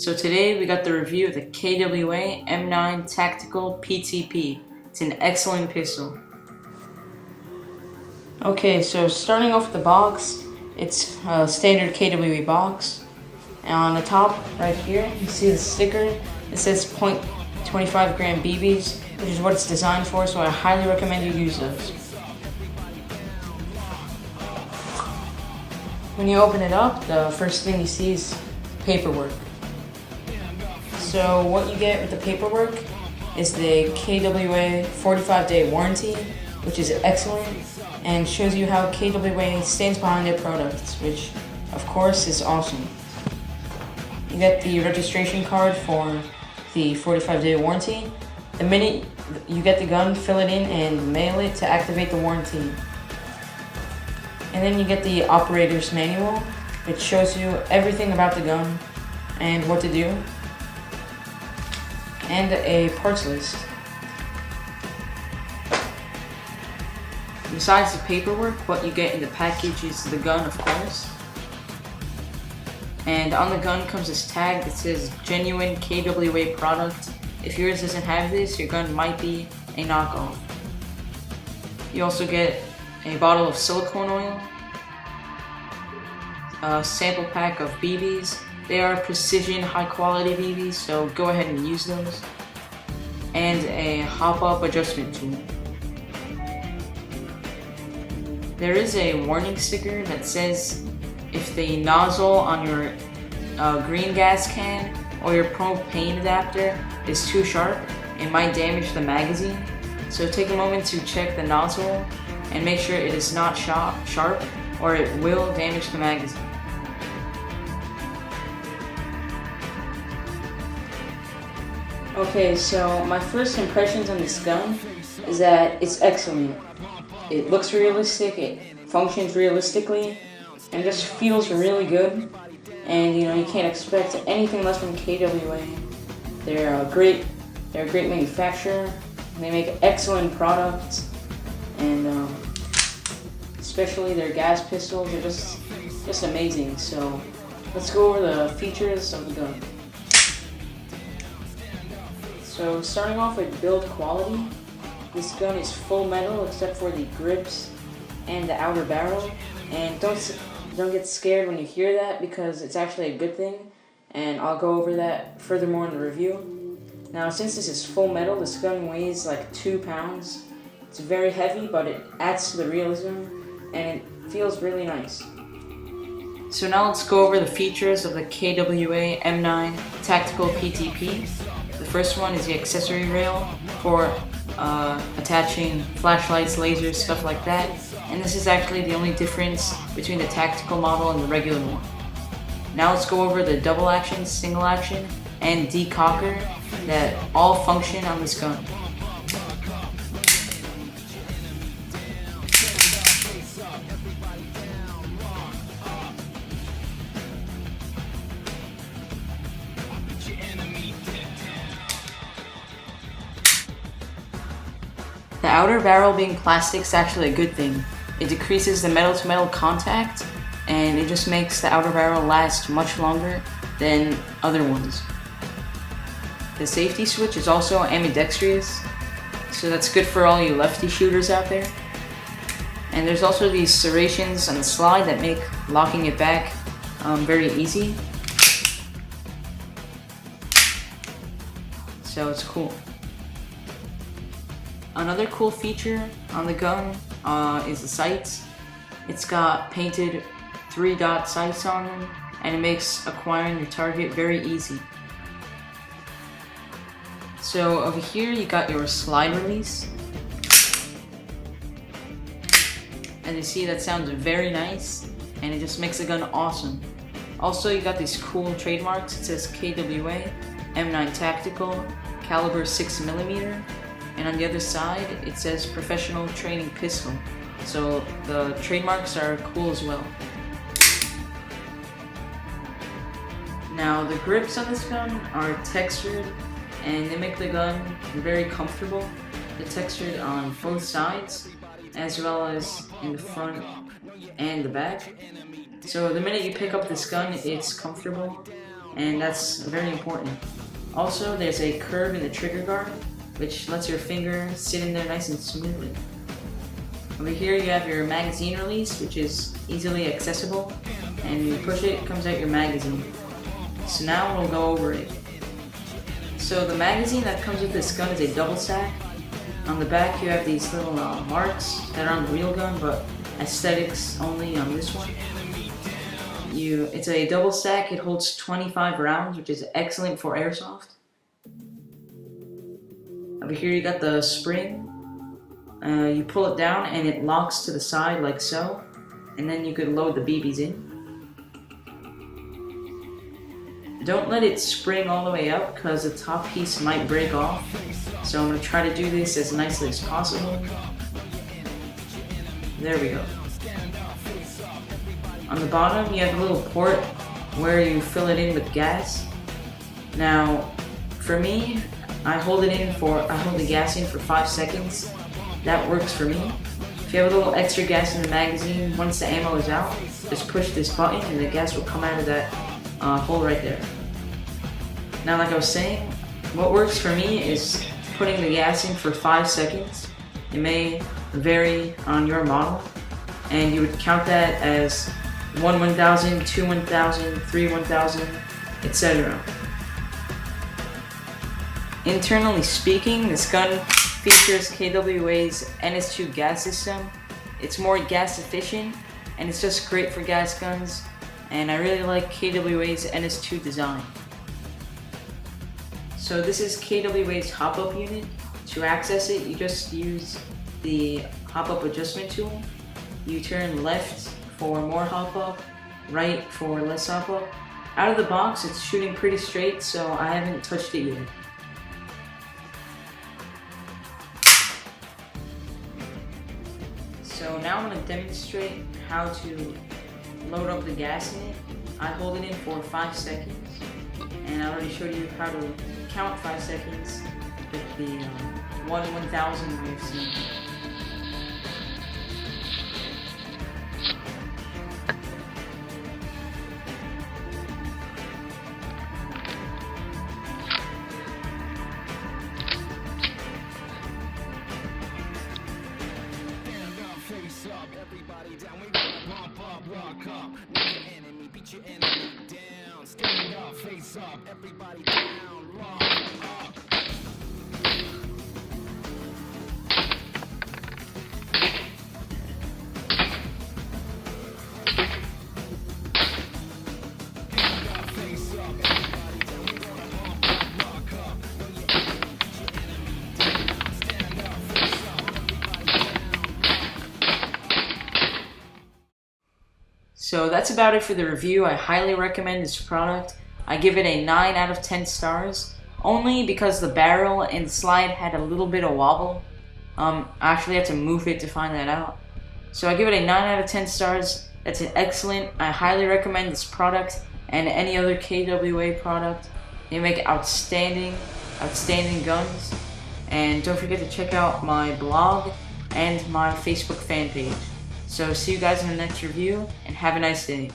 So today we got the review of the KWA M9 Tactical PTP. It's an excellent pistol. Okay, so starting off with the box, it's a standard KWA box. And on the top right here, you see the sticker. It says 0.25 gram BBs, which is what it's designed for, so I highly recommend you use those. When you open it up, the first thing you see is paperwork. So what you get with the paperwork is the KWA 45-day warranty, which is excellent and shows you how KWA stands behind their products, which of course is awesome. You get the registration card for the 45-day warranty. The minute you get the gun, fill it in and mail it to activate the warranty. And then you get the operator's manual, which shows you everything about the gun and what to do, and a parts list. Besides the paperwork, what you get in the package is the gun, of course. And on the gun comes this tag that says genuine KWA product. If yours doesn't have this, your gun might be a knockoff. You also get a bottle of silicone oil, a sample pack of BBs. They are precision, high quality BBs, so go ahead and use those. And a hop-up adjustment tool. There is a warning sticker that says if the nozzle on your green gas can or your propane adapter is too sharp, it might damage the magazine. So take a moment to check the nozzle and make sure it is not sharp or it will damage the magazine. Okay, so my first impressions on this gun is that it's excellent. It looks realistic, it functions realistically, and just feels really good. And you can't expect anything less from KWA. They're a great manufacturer. They make excellent products, and especially their gas pistols are just amazing. So let's go over the features of the gun. So starting off with build quality, this gun is full metal except for the grips and the outer barrel. And don't get scared when you hear that, because it's actually a good thing, and I'll go over that furthermore in the review. Now, since this is full metal, this gun weighs like 2 pounds. It's very heavy, but it adds to the realism, and it feels really nice. So now let's go over the features of the KWA M9 Tactical PTP. The first one is the accessory rail for attaching flashlights, lasers, stuff like that. And this is actually the only difference between the tactical model and the regular one. Now let's go over the double action, single action, and decocker that all function on this gun. The outer barrel being plastic is actually a good thing. It decreases the metal-to-metal contact, and it just makes the outer barrel last much longer than other ones. The safety switch is also ambidextrous, so that's good for all you lefty shooters out there. And there's also these serrations on the slide that make locking it back very easy. So it's cool. Another cool feature on the gun is the sights. It's got painted 3-dot sights on them, and it makes acquiring your target very easy. So over here you got your slide release. As you see, that sounds very nice, and it just makes the gun awesome. Also, you got these cool trademarks. It says KWA M9 Tactical, caliber 6mm. And on the other side, it says professional training pistol. So the trademarks are cool as well. Now the grips on this gun are textured, and they make the gun very comfortable. They're textured on both sides, as well as in the front and the back. So the minute you pick up this gun, it's comfortable. and that's very important. Also, there's a curve in the trigger guard, which lets your finger sit in there nice and smoothly. Over here you have your magazine release, which is easily accessible, and you push it, it comes out your magazine. So now we'll go over it. So the magazine that comes with this gun is a double stack. On the back you have these little marks that are on the real gun, but aesthetics only on this one. It's a double stack, it holds 25 rounds, which is excellent for airsoft. Over here you got the spring. You pull it down and it locks to the side like so, and then you could load the BBs in. Don't let it spring all the way up because the top piece might break off. So I'm going to try to do this as nicely as possible. There we go. On the bottom you have a little port where you fill it in with gas. Now for me, I hold the gas in for 5 seconds. That works for me. If you have a little extra gas in the magazine, once the ammo is out, just push this button and the gas will come out of that hole right there. Now, like I was saying, what works for me is putting the gas in for 5 seconds. It may vary on your model, and you would count that as 1 1000, 2 1000, 3 1000, etc. Internally speaking, this gun features KWA's NS2 gas system. It's more gas efficient, and it's just great for gas guns, and I really like KWA's NS2 design. So this is KWA's hop-up unit. To access it, you just use the hop-up adjustment tool. You turn left for more hop-up, right for less hop-up. Out of the box, it's shooting pretty straight, so I haven't touched it yet. So now I'm going to demonstrate how to load up the gas in it. I hold it in for 5 seconds, and I already showed you how to count 5 seconds with the 1 1000 we've seen. Everybody down, we gonna pump up, walk up. Know your enemy, beat your enemy down. Stand up, face up, everybody down, rock up. Face up, everybody down, we gonna pump up, walk up. Know your enemy, beat your enemy down. Stand up, face up, everybody down. So that's about it for the review. I highly recommend this product. I give it a 9 out of 10 stars, only because the barrel and slide had a little bit of wobble. I actually had to move it to find that out. So I give it a 9 out of 10 stars. That's an excellent. I highly recommend this product and any other KWA product. They make outstanding guns. And don't forget to check out my blog and my Facebook fan page. So see you guys in the next review, and have a nice day.